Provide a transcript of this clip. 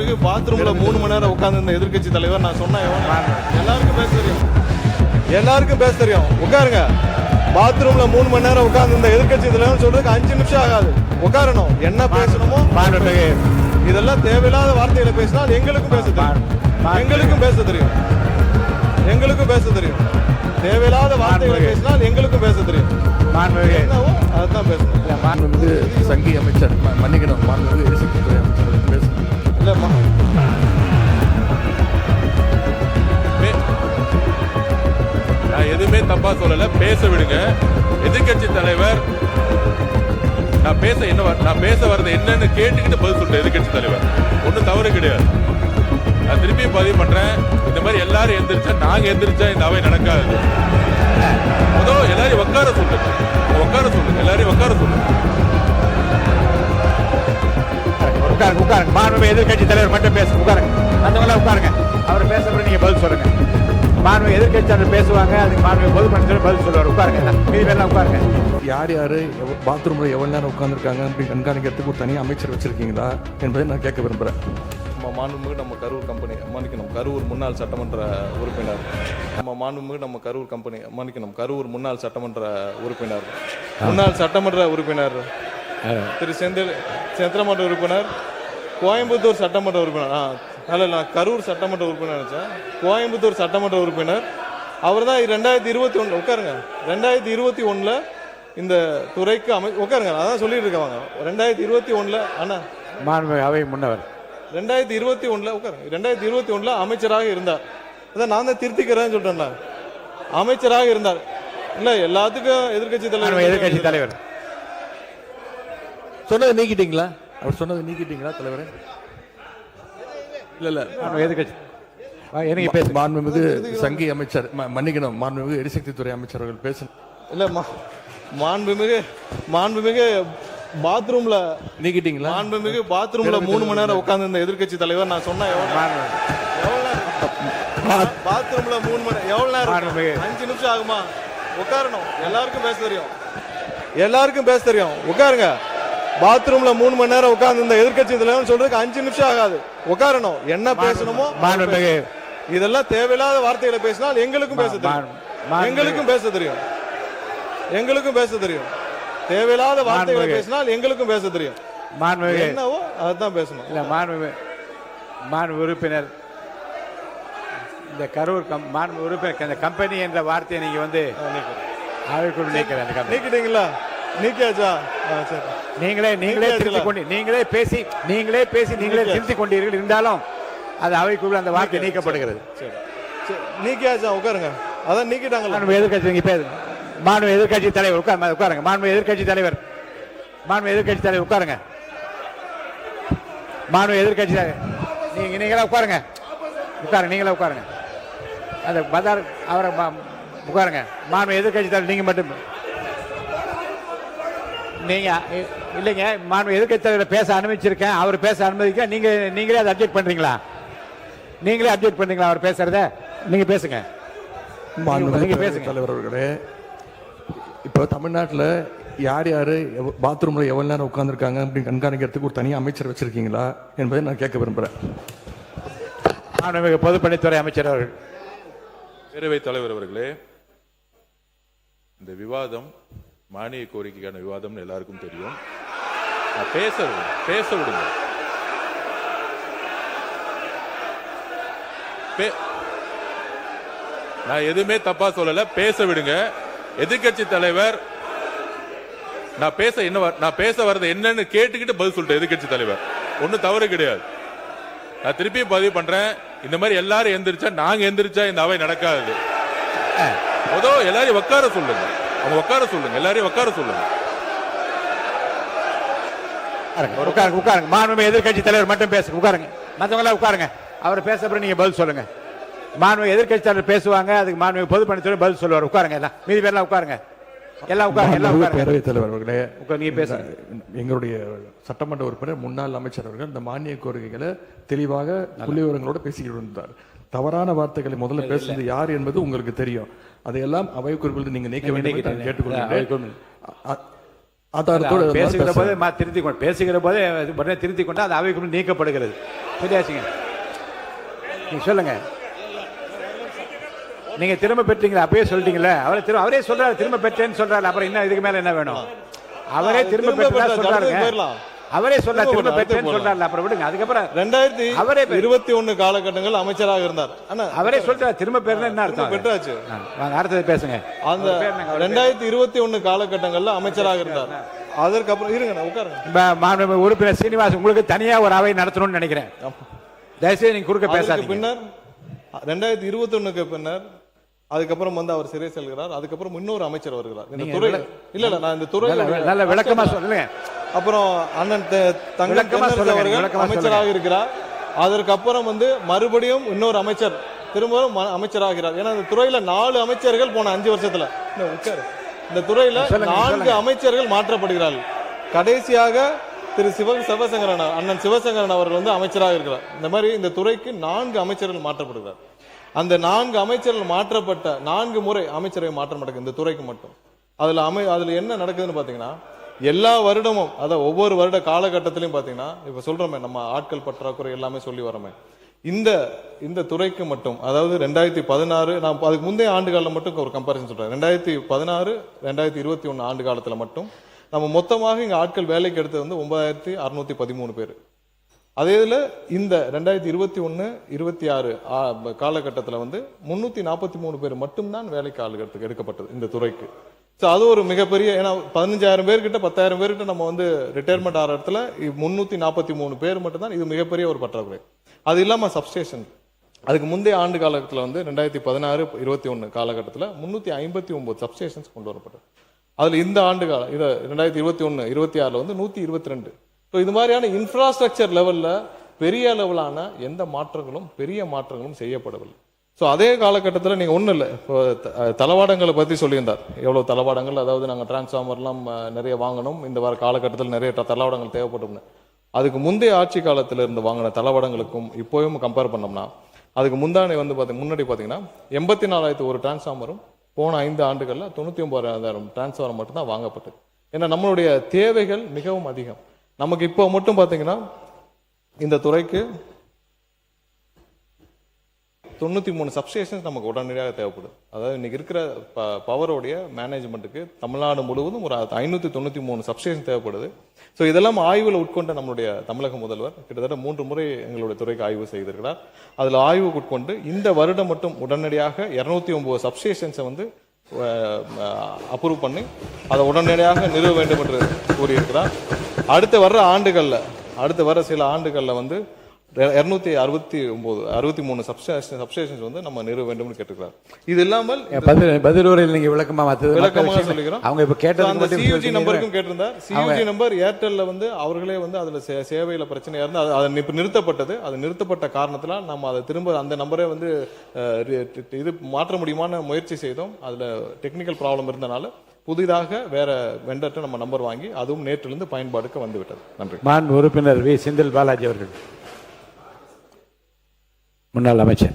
மாண்புமிகு பாத்ரூம்ல 3 மணி நேரம் உட்கார்ந்து இந்த எதிர்க்கட்சி தலைவர் நான் சொன்னா எல்லாருக்கும் பேச தெரியும், எல்லாருக்கும் பேச தெரியும். உட்காருங்க. பாத்ரூம்ல 3 மணி நேரம் உட்கார்ந்து இந்த எதிர்க்கட்சி தலைவர் சொல்றதுக்கு 5 நிமிஷம் ஆகாது. உட்காரணும், என்ன பேசணுமோ. இதெல்லாம் தேவையில்லாத வார்த்தைகளை பேசினால் எங்களுக்கும் பேச தெரியும், எங்களுக்கும் பேச தெரியும், எங்களுக்கும் பேச தெரியும். தேவையில்லாத வார்த்தைகளை பேசினால் எங்களுக்கும் பேச தெரியும். என்னவோ அதுதான் பேசணும். மாண்புமிகு சங்கி அமைச்சர் மன்னிக்கணும், மாண்புமிகு எரிசக்தித்துறை அமைச்சர் பேசணும். இல்லம்மா, நான் எதுவுமே தப்பா சொல்லல, பேச விடுங்க. எதிர்கட்சி தலைவர் நான் பேச வர்றது என்னன்னு கேட்டுக்கிட்டு பதில் சொல்றேன். எதிர்கட்சி தலைவர் ஒன்னும் தவறு கிடையாது. நான் திருப்பி பதிவு பண்றேன். இந்த மாதிரி எல்லாரும் எந்திரிச்சா நாங்க எந்திரிச்சா இந்த அவை நடக்காது. முதல்ல எல்லாரையும் உட்கார சொல்லுங்க, உட்கார சொல்லுங்க, எல்லாரையும் உட்கார சொல்லுங்க. உட்காருங்க. மாண்புமிகு எதிர்கட்சி தலைவர் மட்டும் பேச உட்காருங்க. மற்றவங்கள உட்காருங்க. அவர் பேசுறப்ப நீங்க பதில் சொல்லுங்க. மாண்புமிகு எதிர்கட்சி தலைவர் பேசுவாங்க, அதுக்கு மாண்புமிகு பொதுமக்கள் பதில் சொல்லுவார். உட்காருங்க, மீதி பேர்லாம் உட்காருங்க. யார் யாரு பாத்ரூம்ல எவ்வளவு நேரம் உட்கார்ந்துருக்காங்க அப்படின்னு கண்காணிக்கிறதுக்கு ஒரு தனி அமைச்சர் வச்சிருக்கீங்களா என்பதை நான் கேட்க விரும்புறேன். மாண்புமிகு நம்ம கரூர் கம்பெனி மன்னிக்கணும், கரூர் முன்னாள் சட்டமன்ற உறுப்பினர். மாண்புமிகு நம்ம கரூர் கம்பெனி மன்னிக்கணும், கரூர் முன்னாள் சட்டமன்ற உறுப்பினர், முன்னாள் சட்டமன்ற உறுப்பினர் திரு சந்திரமன்ற உறுப்பினர், கோயம்புத்தூர் சட்டமன்ற உறுப்பினர். நான் கரூர் சட்டமன்ற உறுப்பினர் நினைச்சேன். கோயம்புத்தூர் சட்டமன்ற உறுப்பினர். அவர் தான் 2021 உட்காருங்க, 2021 இந்த துறைக்கு உட்காருங்க. அதான் சொல்லிட்டு இருக்காங்க. 2021 அண்ணா மாண்புமிகு அவை முன்னவர் 2021 உட்காருங்க, 2021 அமைச்சராக இருந்தார். அதான் நான் தான் திருத்திக்கிறேன்னு சொல்லிட்டேன். அமைச்சராக இருந்தார். இல்ல எல்லாத்துக்கும் எதிர்கட்சி தலைவர் சொன்னதை நீக்கிட்டீங்களா? அவர் சொன்னதை நீக்கிட்டீங்களா தலைவரே? இல்ல எதிர்கட்சி மாண்புமிகு சங்கி அமைச்சர் மன்னிக்கணும், மாண்புமிகு எரிசக்தித்துறை அமைச்சர் அவர்கள் பேசணும். இல்ல மாண்புமிகு பாத்ரூம்ல நீக்கிட்டீங்களா? மாண்புமிகு பாத்ரூம்ல 3 மணி நேரம் உட்கார்ந்து இந்த எதிர்கட்சி தலைவர் நான் சொன்னா பாத்ரூம்ல 3 மணி எவ்வளவு நேரம்? 5 நிமிஷம் ஆகுமா? உட்காரணும், எல்லாருக்கும் பேச தெரியும், எல்லாருக்கும் பேச தெரியும். உட்காருங்க. பாத்ரூம்ல 3 மணி நேரம் உட்கார்ந்து இந்த எதிர்கட்சி தலைவர் சொல்றதுக்கு 5 நிமிஷம் ஆகாது. உட்காரணும், என்ன பேசணுமோ. இதெல்லாம் தேவையில்லாத வார்த்தைகளை பேசினால் எங்களுக்கும் பேச தெரியும், எங்களுக்கும் பேச தெரியும், எங்களுக்கும் பேச தெரியும். தேவையில்லாத வார்த்தைகளை பேசினால் எங்களுக்கும் பேச தெரியும். என்னவோ அதுதான் பேசணும். இல்ல மாண்புமிகு உறுப்பினர், இந்த கரூர் மாண்புமிகு உறுப்பினர் இந்த கம்பெனி என்ற வார்த்தையை நீங்க வந்து அவைக்குள் நீக்கிட்டீங்களா? நீக்கியாச்சா? சரி. நீங்களே பேசி திருத்திக் கொண்டீர்கள். இருந்தாலும் அது அவைக்குள் அந்த வார்த்தை நீக்கப்படுகிறது. நீக்கியாச்சா? உட்காருங்க. அதான் நீக்கிட்டாங்க. எதிர்கட்சி நீங்க பேசுங்க. மாண்புமிகு எதிர்கட்சி தலைவர் உட்காருங்க. மாண்புமிகு எதிர்கட்சி தலைவர் உட்காருங்க. மாண்புமிகு எதிர்கட்சி தலைவர் நீங்களா உட்காருங்க. நீங்களா உட்காருங்க. அந்த பதார் அவரை உட்காருங்க. மாண்புமிகு எதிர்கட்சி தலைவர் நீங்க மட்டும் நீங்க இல்லைங்க. மாண்புமிகு எதிர்கட்சி தலைவர் பேச அனுமதிச்சிருக்கேன். அவர் பேச அனுமதிக்க நீங்களே அதை அப்ஜெக்ட் பண்றீங்களா? நீங்களே அப்ஜெக்ட் பண்றீங்களா? அவர் பேசுறத நீங்க பேசுங்க. மாண்புமிகு தலைவர் அவர்களே, இப்போ தமிழ்நாட்டில் யார் யார் பாத்ரூம்ல எவ்வளவு நேரம் உட்கார்ந்துருக்காங்க அப்படின்னு கண்காணிக்கிறதுக்கு ஒரு தனி அமைச்சர் வச்சிருக்கீங்களா என்பதை நான் கேட்க விரும்புறேன். மாண்புமிகு பொதுப்பணித்துறை அமைச்சர் அவர்கள். பேரவைத் தலைவர் அவர்களே, இந்த விவாதம் மானிய கோரிக்கைக்கான விவாதம்னு எல்லாருக்கும் தெரியும். பேச விடுங்க. நான் எதுவுமே தப்பா சொல்லல, பேச விடுங்க. எதிர்கட்சி தலைவர் நான் பேச வர்றது என்னன்னு கேட்டுக்கிட்டு பதில் சொல்றேன். எதிர்கட்சி தலைவர் ஒன்னும் தவறு கிடையாது. நான் திருப்பி பதிவு பண்றேன். இந்த மாதிரி எல்லாரும் எந்திரிச்சா நாங்க எந்திரிச்சா இந்த அவை நடக்காது. முதல்ல எல்லாரையும் உட்கார சொல்லுங்க, அவங்க உட்கார சொல்லுங்க, எல்லாரையும் உட்கார சொல்லுங்க. உட்காருங்க. மாண்புமிகு எதிர்கட்சி தலைவர் மட்டும் பேசுங்க. உட்காருங்க. மற்றவங்கள உட்காருங்க. அவர் பேசப்பட நீங்க பதில் சொல்லுங்க. மாண்புமிகு எதிர்கட்சி தலைவர் பேசுவாங்க, அதுக்கு மாண்புமிகு பொதுப்பணித்துறை பதில் சொல்லுவார். உட்காருங்க. எல்லாம் மீதி பேர்லாம் உட்காருங்க. பேரவைத் தலைவர் அவர்களே, நீங்க பேசுங்க. எங்களுடைய சட்டமன்ற உறுப்பினர் முன்னாள் அமைச்சர் அவர்கள் இந்த மானிய கோரிக்கைகளை தெளிவாக புள்ளிவிவரங்களோட பேசிக்கிட்டு இருந்தார். தவறான வார்த்தைகளை முதல்ல பேசுறது யார் என்பது உங்களுக்கு தெரியும். அதையெல்லாம் அவை குறிப்பில் நீங்க நீக்க வேண்டும் கேட்டுக்கொள்கிறேன். பேசுகிற போதே திருத்திக் கொண்டு அது அவை குறிப்பில் நீக்கப்படுகிறது. சொல்லியாச்சுங்க. நீங்க சொல்லுங்க. நீங்க திரும்ப பெற்றீங்களா? அப்பயே சொல்லிட்டீங்களா? அவரே சொல்றாரு திரும்ப பெற்றேன்னு சொல்றாரு. அப்புறம் என்ன இதுக்கு மேல என்ன வேணும்? அவரே திரும்ப பெற்றதா சொல்றாருங்க. அவரே சொல்றாரு திரும்ப பெற்றேன்னு சொல்றாரு. அப்புறம் விடுங்க. அதுக்கப்புறம் 2021 காலகட்டங்கள் அமைச்சராக இருந்தார். அவரே சொல்றாரு திரும்ப பெறல என்ன அர்த்தம்? பெற்றாச்சு. வாங்க அடுத்தது பேசுங்க. அந்த 2021 காலகட்டங்கள்ல அமைச்சராக இருந்தார். அதற்கப்புறம் இருங்க உட்காருங்க. உறுப்பினர் சீனிவாசன், உங்களுக்கு தனியா ஒரு அவை நடத்தணும்னு நினைக்கிறேன். தயவுசெய்து நீங்க குறுக்க பேசாதீங்க. பின்னர் 2021க்கு பின்னர் அதுக்கப்புறம் வந்து அவர் சிறை செல்கிறார். அதுக்கப்புறம் இன்னொரு அமைச்சர் வருகிறார் இந்த துறையில. இல்ல நான் இந்த துறையில நல்ல விளக்கமா சொல்லுங்க. அப்புறம் அண்ணன் தங்கம் அவர்கள் அமைச்சராக இருக்கிறார். அதற்கப்புறம் வந்து மறுபடியும் இன்னொரு அமைச்சர் திரும்பவும் அமைச்சராகிறார். ஏன்னா இந்த துறையில 4 அமைச்சர்கள் போன 5 வருஷத்துல இந்த துறையில 4 அமைச்சர்கள் மாற்றப்படுகிறார்கள். கடைசியாக திரு சிவசங்கரன் அண்ணன் சிவசங்கரன் அவர்கள் வந்து அமைச்சராக இருக்கிறார். இந்த மாதிரி இந்த துறைக்கு 4 அமைச்சர்கள் மாற்றப்படுகிறார். அந்த 4 அமைச்சர்கள் மாற்றப்பட்ட 4 முறை அமைச்சரவை மாற்றம் நடக்குது இந்த துறைக்கு மட்டும். அதுல என்ன நடக்குதுன்னு பாத்தீங்கன்னா, எல்லா வருடமும் அதாவது ஒவ்வொரு வருட காலகட்டத்திலையும் பாத்தீங்கன்னா, இப்ப சொல்றோமே நம்ம ஆட்கள் பற்றாக்குறை எல்லாமே சொல்லி வரோமே, இந்த துறைக்கு மட்டும் அதாவது 2016 நான் அதுக்கு முந்தைய ஆண்டுகால மட்டும் ஒரு கம்பேரிசன் சொல்றேன். 2016 2021 ஆண்டு காலத்துல மட்டும் நம்ம மொத்தமாக இங்க ஆட்கள் வேலைக்கு எடுத்தது வந்து 9613 பேர். அதே இதுல இந்த 2021 26 காலகட்டத்தில் வந்து 343 பேர் மட்டும்தான் வேலைக்கு ஆளுகிறதுக்கு எடுக்கப்பட்டது இந்த துறைக்கு. அது ஒரு மிகப்பெரிய, ஏன்னா 15,000 பேர்கிட்ட 10,000 பேர்கிட்ட நம்ம வந்து ரிட்டையர்மெண்ட் ஆகிற இடத்துல 343 பேர் மட்டும்தான். இது மிகப்பெரிய ஒரு பற்றாக்குறை. அது இல்லாம சப்ஸ்டேஷன் அதுக்கு முந்தைய ஆண்டு காலத்தில் வந்து 2016-21 காலகட்டத்தில் 359 சப்ஸ்டேஷன்ஸ் கொண்டு வரப்பட்டது. அதுல இந்த ஆண்டு காலம் இதை 2021-26 வந்து 122. இது மாதிரியான இன்ஃப்ராஸ்ட்ரக்சர் லெவல்ல பெரிய லெவலான எந்த பெரிய மாற்றங்களும் செய்யப்படவில்லை. அதே காலகட்டத்தில் நீங்க ஒண்ணு இல்லை, இப்போ தளவாடங்களை பத்தி சொல்லியிருந்தார். எவ்வளவு தளவாடங்கள், அதாவது நாங்கள் டிரான்ஸ்ஃபார்மர்லாம் நிறைய வாங்கணும், இந்த வார காலகட்டத்தில் நிறைய தளவாடங்கள் தேவைப்படும். அதுக்கு முந்தைய ஆட்சி காலத்தில் இருந்து வாங்கின தளவாடங்களுக்கும் இப்போவும் கம்பேர் பண்ணோம்னா, அதுக்கு முன்னாடி பாத்தீங்கன்னா 84,000 ஒரு டிரான்ஸ்ஃபார்மரும் போன 5 ஆண்டுகள்ல 99,000 டிரான்ஸ்ஃபார்மர் மட்டும்தான் வாங்கப்பட்டது. ஏன்னா நம்மளுடைய தேவைகள் மிகவும் அதிகம். நமக்கு இப்போ மட்டும் பாத்தீங்கன்னா இந்த துறைக்கு 93 சப்ஸ்டேஷன்ஸ் நமக்கு உடனடியாக தேவைப்படுது. அதாவது இன்னைக்கு இருக்கிற பவரோடைய மேனேஜ்மெண்ட்டுக்கு தமிழ்நாடு முழுவதும் ஒரு 593 சப்ஸ்டேஷன் தேவைப்படுது. இதெல்லாம் ஆய்வில் உட்கொண்ட நம்மளுடைய தமிழக முதல்வர் கிட்டத்தட்ட 3 முறை எங்களுடைய துறைக்கு ஆய்வு செய்திருக்கிறார். அதில் ஆய்வுக்கு உட்கொண்டு இந்த வருடம் மட்டும் உடனடியாக 209 சப்ஸ்டேஷன்ஸை வந்து அப்ரூவ் பண்ணி அதை உடனடியாக நிறுவ வேண்டும் என்று கூறியிருக்கிறார். அடுத்து வர சில ஆண்டுகள்ல வந்து 263 சப்ஸ்டேஷன்ஸ் வந்து நம்ம நிறுவ வேண்டும் கேட்டுக்கிறார். இது இல்லாமல் பதிலுரையில் நீங்க விளக்கமாக சொல்லிக்கிறோம். அவங்க இப்ப கேட்டது சியூஜி நம்பருக்கும் கேட்டிருந்தார். சியூஜி நம்பர் ஏர்டெல்ல வந்து அவர்களே வந்து அதுல சேவையில பிரச்சனையா இருந்து அது நிறுத்தப்பட்டது. அது நிறுத்தப்பட்ட காரணத்தினால் நம்ம அதை திரும்ப அந்த நம்பரை வந்து இது மாற்ற முடியுமான முயற்சி செய்தோம். அதுல டெக்னிக்கல் ப்ராப்ளம் இருந்தனால புதிதாக வேற வெண்டர்ட்ட நம்ம நம்பர் வாங்கி அதுவும் நேற்றிலிருந்து பயன்பாடுக்கு வந்துவிட்டது. நன்றி. மாண்பு உறுப்பினர் வி. செந்தில் பாலாஜி அவர்கள், முன்னாள் அமைச்சர்.